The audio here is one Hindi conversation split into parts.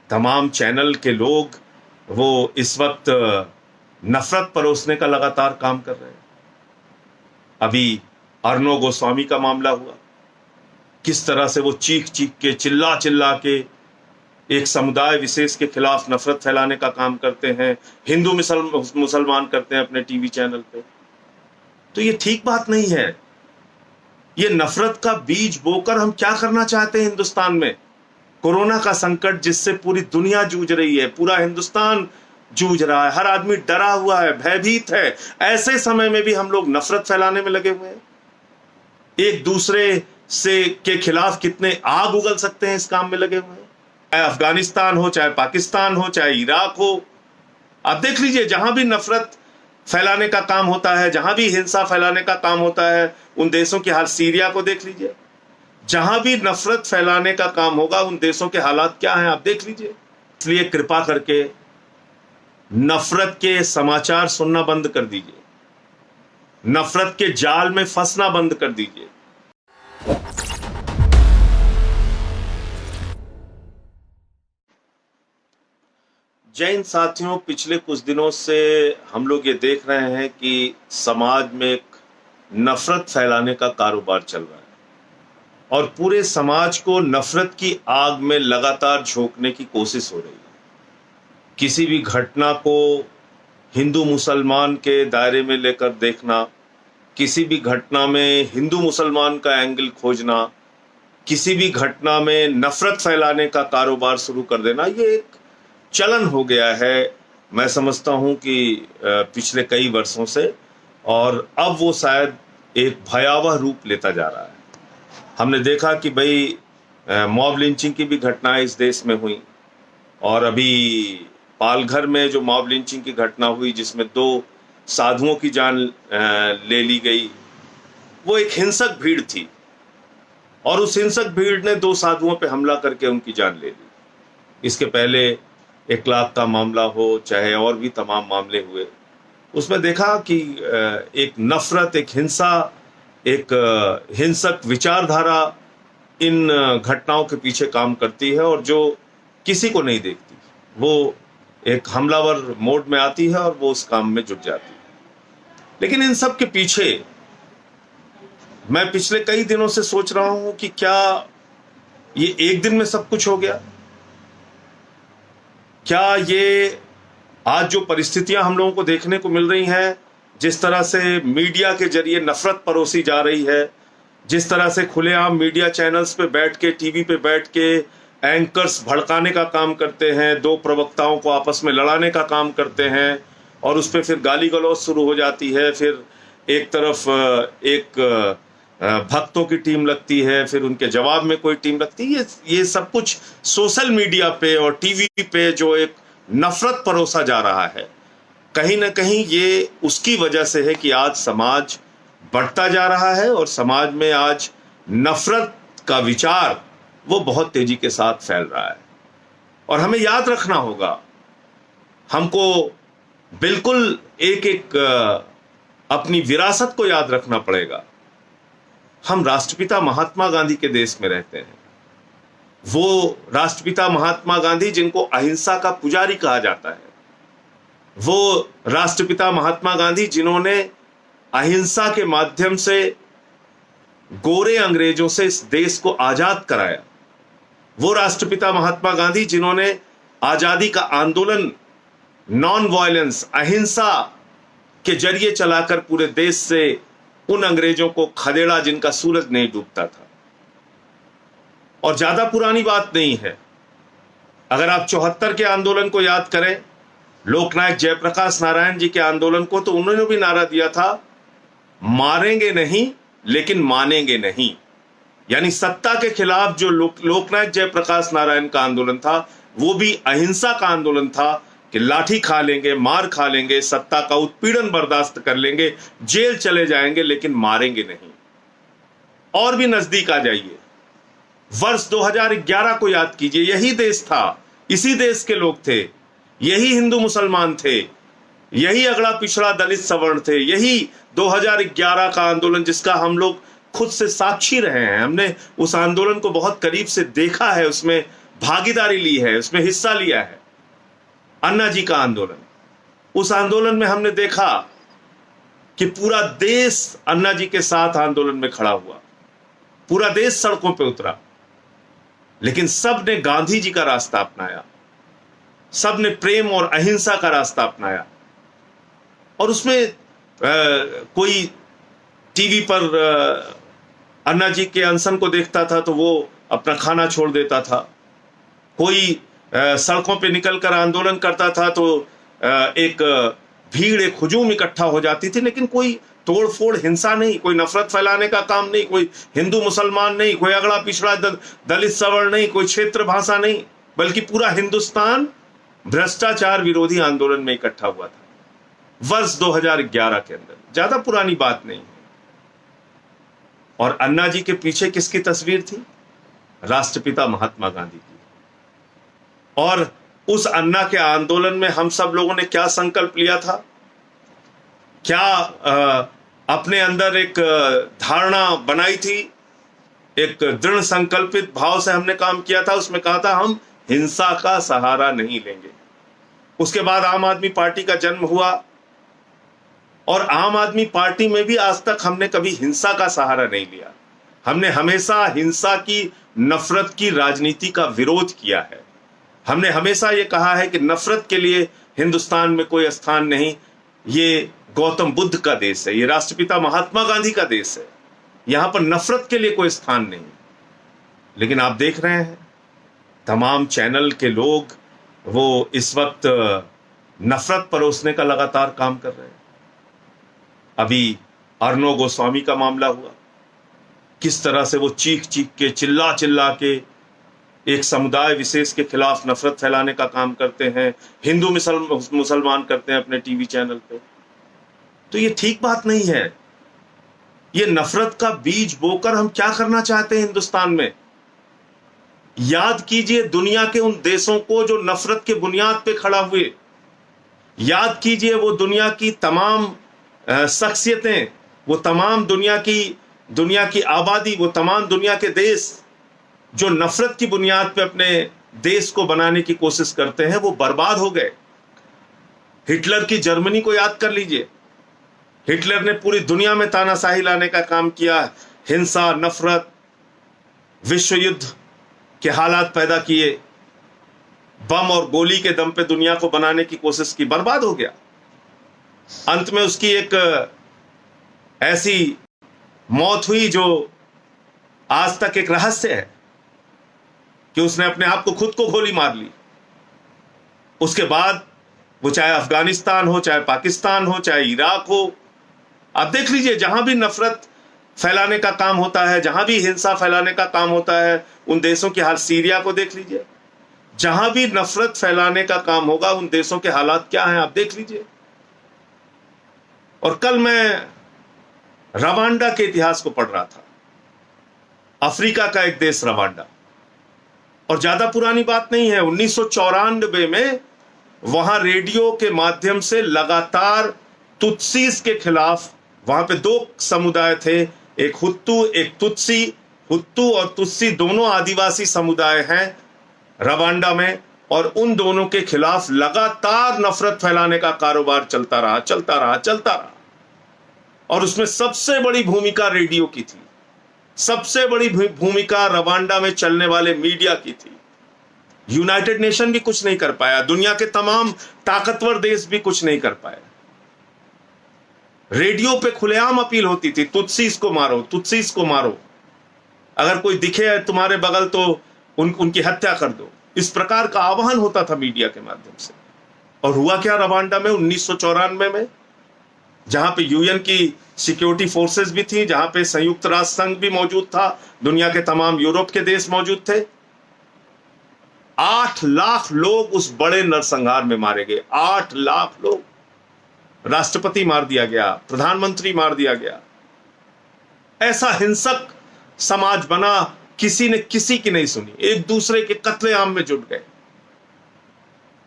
तमाम चैनल के लोग वो इस वक्त नफरत परोसने का लगातार काम कर रहे हैं। अभी अर्णव गोस्वामी का मामला हुआ, किस तरह से वो चीख चीख के चिल्ला चिल्ला के एक समुदाय विशेष के खिलाफ नफरत फैलाने का काम करते हैं, हिंदू मुसलमान करते हैं अपने टीवी चैनल पे। तो ये ठीक बात नहीं है। ये नफरत का बीज बोकर हम क्या करना चाहते हैं हिंदुस्तान में? कोरोना का संकट जिससे पूरी दुनिया जूझ रही है, पूरा हिंदुस्तान जूझ रहा है, हर आदमी डरा हुआ है, भयभीत है। ऐसे समय में भी हम लोग नफरत फैलाने में लगे हुए हैं। एक दूसरे से के खिलाफ कितने आग उगल सकते हैं इस काम में लगे हुए हैं। चाहे अफगानिस्तान हो, चाहे पाकिस्तान हो, चाहे इराक हो, आप देख लीजिए, जहां भी नफरत फैलाने का काम होता है, जहां भी हिंसा फैलाने का काम होता है, उन देशों की हाल, सीरिया को देख लीजिए, जहां भी नफरत फैलाने का काम होगा उन देशों के हालात क्या हैं आप देख लीजिए। इसलिए कृपा करके नफरत के समाचार सुनना बंद कर दीजिए, नफरत के जाल में फंसना बंद कर दीजिए। जय हिंद साथियों, पिछले कुछ दिनों से हम लोग ये देख रहे हैं कि समाज में एक नफरत फैलाने का कारोबार चल रहा है और पूरे समाज को नफरत की आग में लगातार झोंकने की कोशिश हो रही है। किसी भी घटना को हिंदू मुसलमान के दायरे में लेकर देखना, किसी भी घटना में हिंदू मुसलमान का एंगल खोजना, किसी भी घटना में नफरत फैलाने का कारोबार शुरू कर देना, ये एक चलन हो गया है, मैं समझता हूं कि पिछले कई वर्षों से, और अब वो शायद एक भयावह रूप लेता जा रहा है। हमने देखा कि भाई मॉब लिंचिंग की भी घटनाएं इस देश में हुई, और अभी पालघर में जो मॉब लिंचिंग की घटना हुई जिसमें 2 साधुओं की जान ले ली गई, वो एक हिंसक भीड़ थी और उस हिंसक भीड़ ने 2 साधुओं पे हमला करके उनकी जान ले ली। इसके पहले 1 लाख का मामला हो, चाहे और भी तमाम मामले हुए, उसमें देखा कि एक नफरत, एक हिंसा, एक हिंसक विचारधारा इन घटनाओं के पीछे काम करती है और जो किसी को नहीं देखती, वो एक हमलावर मोड में आती है और वो उस काम में जुट जाती है। लेकिन इन सब के पीछे मैं पिछले कई दिनों से सोच रहा हूं कि क्या ये एक दिन में सब कुछ हो गया? क्या ये आज जो परिस्थितियां हम लोगों को देखने को मिल रही हैं, जिस तरह से मीडिया के जरिए नफरत परोसी जा रही है, जिस तरह से खुलेआम मीडिया चैनल्स पे बैठ के, टीवी पे बैठ के एंकर्स भड़काने का काम करते हैं, 2 प्रवक्ताओं को आपस में लड़ाने का काम करते हैं और उस पर फिर गाली गलौज शुरू हो जाती है, फिर एक तरफ एक भक्तों की टीम लगती है, फिर उनके जवाब में कोई टीम लगती है। ये सब कुछ सोशल मीडिया पे और टीवी पे जो एक नफरत परोसा जा रहा है, कहीं ना कहीं ये उसकी वजह से है कि आज समाज बढ़ता जा रहा है और समाज में आज नफरत का विचार वो बहुत तेजी के साथ फैल रहा है। और हमें याद रखना होगा, हमको बिल्कुल एक अपनी विरासत को याद रखना पड़ेगा। हम राष्ट्रपिता महात्मा गांधी के देश में रहते हैं। वो राष्ट्रपिता महात्मा गांधी जिनको अहिंसा का पुजारी कहा जाता है, वो राष्ट्रपिता महात्मा गांधी जिन्होंने अहिंसा के माध्यम से गोरे अंग्रेजों से इस देश को आजाद कराया, वो राष्ट्रपिता महात्मा गांधी जिन्होंने आजादी का आंदोलन नॉन वायलेंस, अहिंसा के जरिए चलाकर पूरे देश से उन अंग्रेजों को खदेड़ा जिनका सूरज नहीं डूबता था। और ज्यादा पुरानी बात नहीं है, अगर आप 74 के आंदोलन को याद करें, लोकनायक जयप्रकाश नारायण जी के आंदोलन को, तो उन्होंने भी नारा दिया था, मारेंगे नहीं लेकिन मानेंगे नहीं। यानी सत्ता के खिलाफ जो लोकनायक जयप्रकाश नारायण का आंदोलन था, वो भी अहिंसा का आंदोलन था कि लाठी खा लेंगे, मार खा लेंगे, सत्ता का उत्पीड़न बर्दाश्त कर लेंगे, जेल चले जाएंगे, लेकिन मारेंगे नहीं। और भी नजदीक आ जाइए, वर्ष 2011 को याद कीजिए, यही देश था, इसी देश के लोग थे, यही हिंदू मुसलमान थे, यही अगड़ा पिछड़ा दलित सवर्ण थे, यही 2011 का आंदोलन जिसका हम लोग खुद से साक्षी रहे हैं। हमने उस आंदोलन को बहुत करीब से देखा है, उसमें भागीदारी ली है, उसमें हिस्सा लिया है। अन्ना जी का आंदोलन, उस आंदोलन में हमने देखा कि पूरा देश अन्ना जी के साथ आंदोलन में खड़ा हुआ, पूरा देश सड़कों पे उतरा, लेकिन सब ने गांधी जी का रास्ता अपनाया, सब ने प्रेम और अहिंसा का रास्ता अपनाया। और उसमें कोई टीवी पर अन्ना जी के अनशन को देखता था तो वो अपना खाना छोड़ देता था, कोई सड़कों पे निकलकर आंदोलन करता था तो एक भीड़, एक हुजूम इकट्ठा हो जाती थी, लेकिन कोई तोड़फोड़, हिंसा नहीं, कोई नफरत फैलाने का काम नहीं, कोई हिंदू मुसलमान नहीं, कोई अगड़ा पिछड़ा दलित सवर्ण नहीं, कोई क्षेत्र भाषा नहीं, बल्कि पूरा हिंदुस्तान भ्रष्टाचार विरोधी आंदोलन में इकट्ठा हुआ था वर्ष 2011 के अंदर। ज्यादा पुरानी बात नहीं है। और अन्ना जी के पीछे किसकी तस्वीर थी? राष्ट्रपिता महात्मा गांधी की। और उस अन्ना के आंदोलन में हम सब लोगों ने क्या संकल्प लिया था, क्या अपने अंदर एक धारणा बनाई थी, एक दृढ़ संकल्पित भाव से हमने काम किया था। उसमें कहा था हम हिंसा का सहारा नहीं लेंगे। उसके बाद आम आदमी पार्टी का जन्म हुआ और आम आदमी पार्टी में भी आज तक हमने कभी हिंसा का सहारा नहीं लिया। हमने हमेशा हिंसा की, नफरत की राजनीति का विरोध किया है। हमने हमेशा ये कहा है कि नफरत के लिए हिंदुस्तान में कोई स्थान नहीं। ये गौतम बुद्ध का देश है, ये राष्ट्रपिता महात्मा गांधी का देश है, यहां पर नफरत के लिए कोई स्थान नहीं। लेकिन आप देख रहे हैं तमाम चैनल के लोग वो इस वक्त नफरत परोसने का लगातार काम कर रहे हैं। अभी अर्णव गोस्वामी का मामला हुआ, किस तरह से वो चीख चीख के, चिल्ला चिल्ला के एक समुदाय विशेष के खिलाफ नफरत फैलाने का काम करते हैं, हिंदू मुसलमान करते हैं अपने टीवी चैनल पे। तो ये ठीक बात नहीं है। ये नफरत का बीज बोकर हम क्या करना चाहते हैं हिंदुस्तान में? याद कीजिए दुनिया के उन देशों को जो नफरत के बुनियाद पे खड़ा हुए। याद कीजिए वो दुनिया की तमाम शख्सियतें, वो तमाम दुनिया की आबादी, वो तमाम दुनिया के देश जो नफरत की बुनियाद पे अपने देश को बनाने की कोशिश करते हैं, वो बर्बाद हो गए। हिटलर की जर्मनी को याद कर लीजिए। हिटलर ने पूरी दुनिया में तानाशाही लाने का काम किया, हिंसा, नफरत, विश्व युद्ध के हालात पैदा किए, बम और गोली के दम पे दुनिया को बनाने की कोशिश की, बर्बाद हो गया। अंत में उसकी एक ऐसी मौत हुई जो आज तक एक रहस्य है कि उसने अपने आप को, खुद को गोली मार ली। उसके बाद वो चाहे अफगानिस्तान हो, चाहे पाकिस्तान हो, चाहे इराक हो, आप देख लीजिए जहां भी नफरत फैलाने का काम होता है, जहां भी हिंसा फैलाने का काम होता है, उन देशों की हाल, सीरिया को देख लीजिए, जहां भी नफरत फैलाने का काम होगा उन देशों के हालात क्या हैं आप देख लीजिए। और कल मैं रवांडा के इतिहास को पढ़ रहा था, अफ्रीका का एक देश रवांडा, और ज्यादा पुरानी बात नहीं है, 1994 में वहां रेडियो के माध्यम से लगातार तुत्सीस के खिलाफ, वहां पे दो समुदाय थे, एक हुत्तू, एक तुत्सी। हुत्तू और तुत्सी दोनों आदिवासी समुदाय हैं रवांडा में, और उन दोनों के खिलाफ लगातार नफरत फैलाने का कारोबार चलता रहा। और उसमें सबसे बड़ी भूमिका रेडियो की थी, सबसे बड़ी भूमिका रवांडा में चलने वाले मीडिया की थी। यूनाइटेड नेशन भी कुछ नहीं कर पाया, दुनिया के तमाम ताकतवर देश भी कुछ नहीं कर पाए। रेडियो पे खुलेआम अपील होती थी, तुत्सीस को मारो, तुत्सीस को मारो, अगर कोई दिखे तुम्हारे बगल तो उनकी हत्या कर दो। इस प्रकार का आह्वान होता था मीडिया के माध्यम से। और हुआ क्या रवांडा में 1994 में, जहां पे यूएन की सिक्योरिटी फोर्सेस भी थी, जहां पे संयुक्त राष्ट्र संघ भी मौजूद था, दुनिया के तमाम यूरोप के देश मौजूद थे। 8 लाख लोग उस बड़े नरसंहार में मारे गए। 8 लाख लोग, राष्ट्रपति मार दिया गया, प्रधानमंत्री मार दिया गया। ऐसा हिंसक समाज बना, किसी ने किसी की नहीं सुनी, एक दूसरे के कत्लेआम में जुट गए।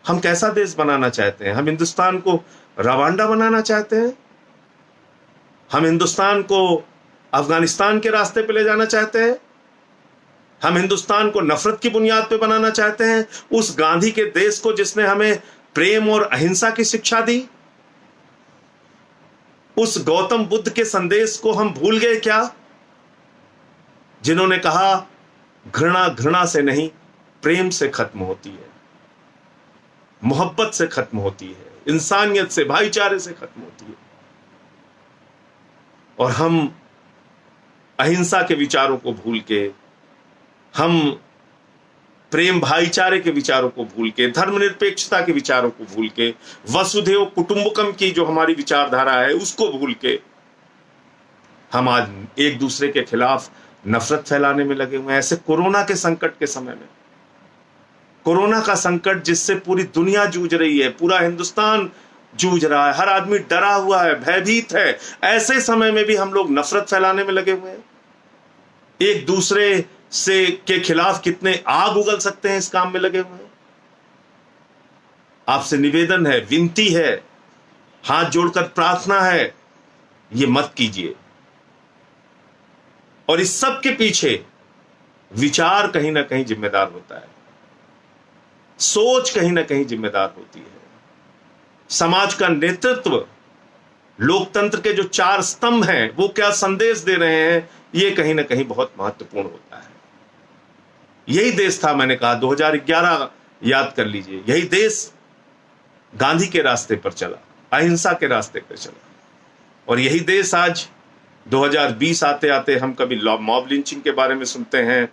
हम कैसा देश बनाना चाहते हैं? हम हिंदुस्तान को रवांडा बनाना चाहते हैं? हम हिंदुस्तान को अफगानिस्तान के रास्ते पे ले जाना चाहते हैं? हम हिंदुस्तान को नफरत की बुनियाद पे बनाना चाहते हैं, उस गांधी के देश को जिसने हमें प्रेम और अहिंसा की शिक्षा दी? उस गौतम बुद्ध के संदेश को हम भूल गए क्या, जिन्होंने कहा घृणा घृणा से नहीं प्रेम से खत्म होती है, मोहब्बत से खत्म होती है, इंसानियत से, भाईचारे से खत्म होती है। और हम अहिंसा के विचारों को भूल के, हम प्रेम भाईचारे के विचारों को भूल के, धर्मनिरपेक्षता के विचारों को भूल के, वसुधैव कुटुंबकम की जो हमारी विचारधारा है उसको भूल के हम आज एक दूसरे के खिलाफ नफरत फैलाने में लगे हुए हैं। ऐसे कोरोना के संकट के समय में, कोरोना का संकट जिससे पूरी दुनिया जूझ रही है, पूरा हिंदुस्तान जूझ रहा है, हर आदमी डरा हुआ है, भयभीत है, ऐसे समय में भी हम लोग नफरत फैलाने में लगे हुए हैं। एक दूसरे से के खिलाफ कितने आग उगल सकते हैं इस काम में लगे हुए हैं। आपसे निवेदन है, विनती है, हाथ जोड़कर प्रार्थना है, ये मत कीजिए। और इस सब के पीछे विचार कहीं ना कहीं जिम्मेदार होता है, सोच कहीं ना कहीं जिम्मेदार होती है। समाज का नेतृत्व, लोकतंत्र के जो 4 स्तंभ हैं वो क्या संदेश दे रहे हैं, ये कहीं ना कहीं बहुत महत्वपूर्ण होता है। यही देश था, मैंने कहा 2011 याद कर लीजिए, यही देश गांधी के रास्ते पर चला, अहिंसा के रास्ते पर चला। और यही देश आज 2020 आते आते हम कभी मॉब लिंचिंग के बारे में सुनते हैं,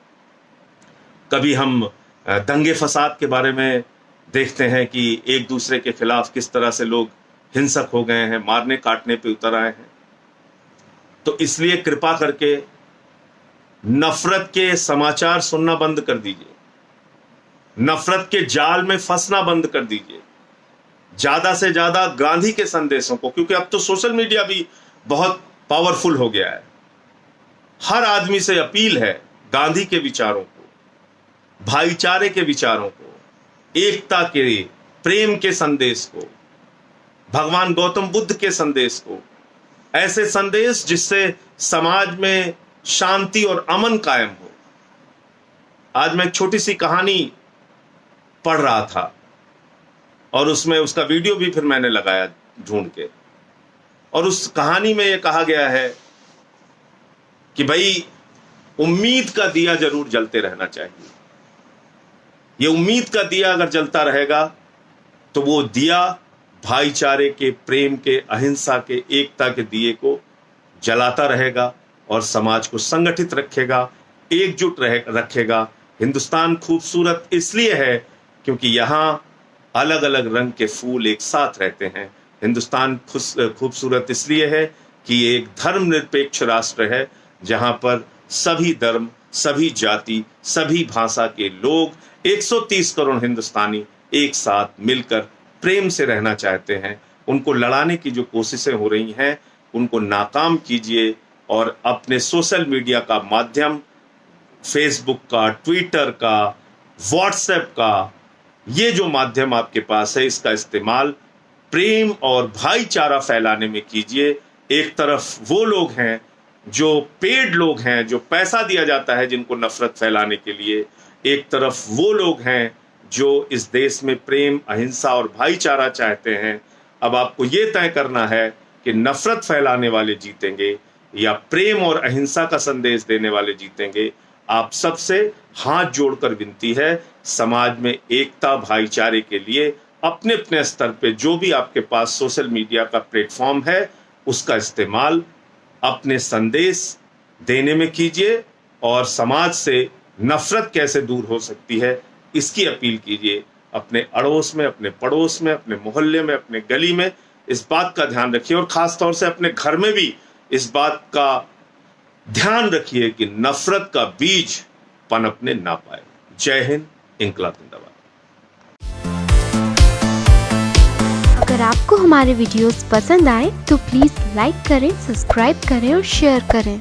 कभी हम दंगे फसाद के बारे में देखते हैं कि एक दूसरे के खिलाफ किस तरह से लोग हिंसक हो गए हैं, मारने काटने पे उतर आए हैं। तो इसलिए कृपा करके नफरत के समाचार सुनना बंद कर दीजिए, नफरत के जाल में फंसना बंद कर दीजिए। ज्यादा से ज्यादा गांधी के संदेशों को, क्योंकि अब तो सोशल मीडिया भी बहुत पावरफुल हो गया है, हर आदमी से अपील है गांधी के विचारों को, भाईचारे के विचारों को, एकता के, प्रेम के संदेश को, भगवान गौतम बुद्ध के संदेश को, ऐसे संदेश जिससे समाज में शांति और अमन कायम हो। आज मैं एक छोटी सी कहानी पढ़ रहा था और उसमें उसका वीडियो भी फिर मैंने लगाया ढूंढ के, और उस कहानी में यह कहा गया है कि भाई उम्मीद का दिया जरूर जलते रहना चाहिए। ये उम्मीद का दिया अगर जलता रहेगा तो वो दिया भाईचारे के, प्रेम के, अहिंसा के, एकता के दिए को जलाता रहेगा और समाज को संगठित रखेगा, एकजुट रखेगा। हिंदुस्तान खूबसूरत इसलिए है क्योंकि यहाँ अलग अलग रंग के फूल एक साथ रहते हैं। हिंदुस्तान खूबसूरत इसलिए है कि ये एक धर्मनिरपेक्ष राष्ट्र है जहाँ पर सभी धर्म, सभी जाति, सभी भाषा के लोग, 130 करोड़ हिंदुस्तानी एक साथ मिलकर प्रेम से रहना चाहते हैं। उनको लड़ाने की जो कोशिशें हो रही हैं उनको नाकाम कीजिए और अपने सोशल मीडिया का माध्यम, फेसबुक का, ट्विटर का, व्हाट्सएप का, ये जो माध्यम आपके पास है इसका इस्तेमाल प्रेम और भाईचारा फैलाने में कीजिए। एक तरफ वो लोग हैं जो पेड लोग हैं, जो पैसा दिया जाता है जिनको नफरत फैलाने के लिए, एक तरफ वो लोग हैं जो इस देश में प्रेम, अहिंसा और भाईचारा चाहते हैं। अब आपको ये तय करना है कि नफरत फैलाने वाले जीतेंगे या प्रेम और अहिंसा का संदेश देने वाले जीतेंगे। आप सबसे हाथ जोड़कर विनती है, समाज में एकता, भाईचारे के लिए अपने अपने स्तर पे जो भी आपके पास सोशल मीडिया का प्लेटफॉर्म है उसका इस्तेमाल अपने संदेश देने में कीजिए और समाज से नफरत कैसे दूर हो सकती है इसकी अपील कीजिए। अपने अड़ोस में, अपने पड़ोस में, अपने मोहल्ले में, अपने गली में इस बात का ध्यान रखिए और खास तौर से अपने घर में भी इस बात का ध्यान रखिए कि नफरत का बीज पनपने ना पाए। जय हिंद, इंकलाब जिंदाबाद। अगर आपको हमारे वीडियोस पसंद आए तो प्लीज लाइक करें, सब्सक्राइब करें और शेयर करें।